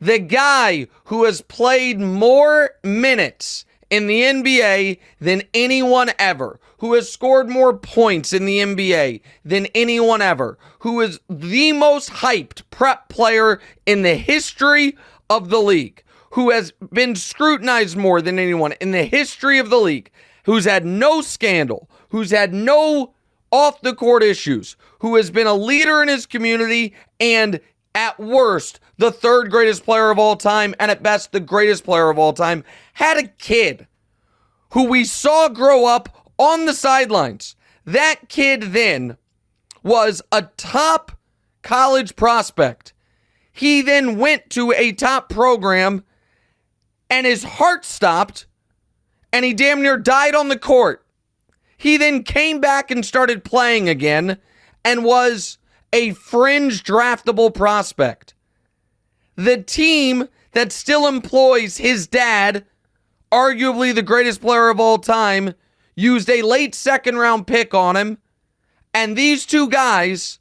The guy who has played more minutes in the NBA than anyone ever, who has scored more points in the NBA than anyone ever, who is the most hyped prep player in the history of the league, who has been scrutinized more than anyone in the history of the league, who's had no scandal, who's had no off-the-court issues, who has been a leader in his community and, at worst, the third greatest player of all time, and at best, the greatest player of all time, had a kid who we saw grow up on the sidelines. That kid then was a top college prospect. He then went to a top program, and his heart stopped, and he damn near died on the court. He then came back and started playing again, and was a fringe draftable prospect. The team that still employs his dad, arguably the greatest player of all time, used a late second round pick on him, and these two guys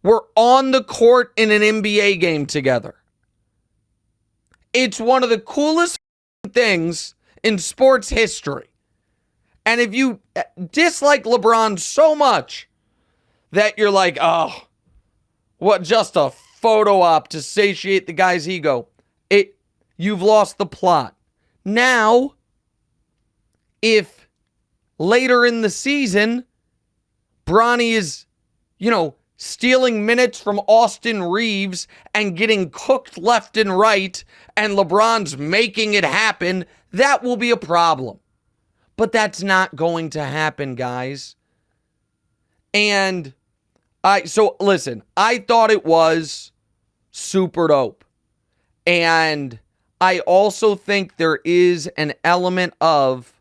were on the court in an NBA game together. It's one of the coolest things in sports history. And if you dislike LeBron so much that you're like, oh, what, just a photo op to satiate the guy's ego, you've lost the plot. Now, if later in the season, Bronny is, stealing minutes from Austin Reeves and getting cooked left and right, and LeBron's making it happen, that will be a problem. But that's not going to happen, guys. And so listen, I thought it was super dope. And I also think there is an element of,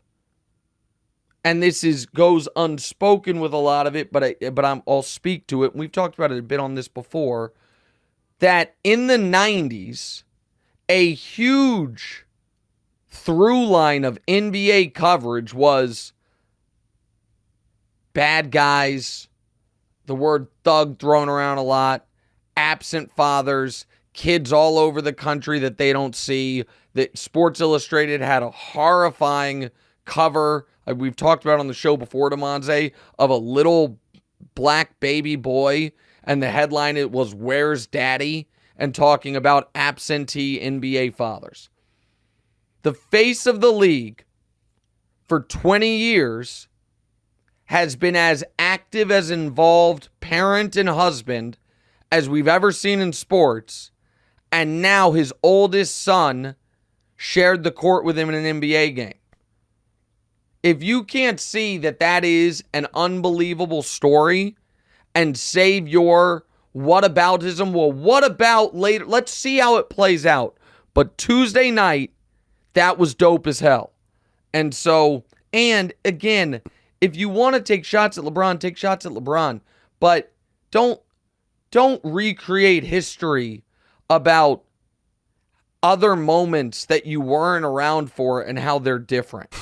and this goes unspoken with a lot of it, but I'll speak to it. We've talked about it a bit on this before, that in the 90s, a huge through line of NBA coverage was bad guys, the word thug thrown around a lot, absent fathers, kids all over the country that they don't see. That Sports Illustrated had a horrifying cover, we've talked about on the show before, Demonze, of a little black baby boy, and the headline it was "Where's Daddy?" and talking about absentee NBA fathers. The face of the league for 20 years has been as active, as involved parent and husband as we've ever seen in sports. And now his oldest son shared the court with him in an NBA game. If you can't see that is an unbelievable story and save your whataboutism, well, what about later? Let's see how it plays out. But Tuesday night, that was dope as hell. And so, and again, if you want to take shots at LeBron, take shots at LeBron. But don't recreate history about other moments that you weren't around for and how they're different.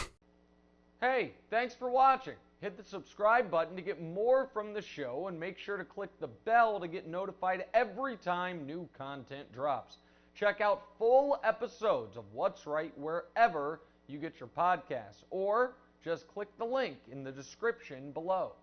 Hey, thanks for watching. Hit the subscribe button to get more from the show, and make sure to click the bell to get notified every time new content drops. Check out full episodes of What's Right wherever you get your podcasts, or just click the link in the description below.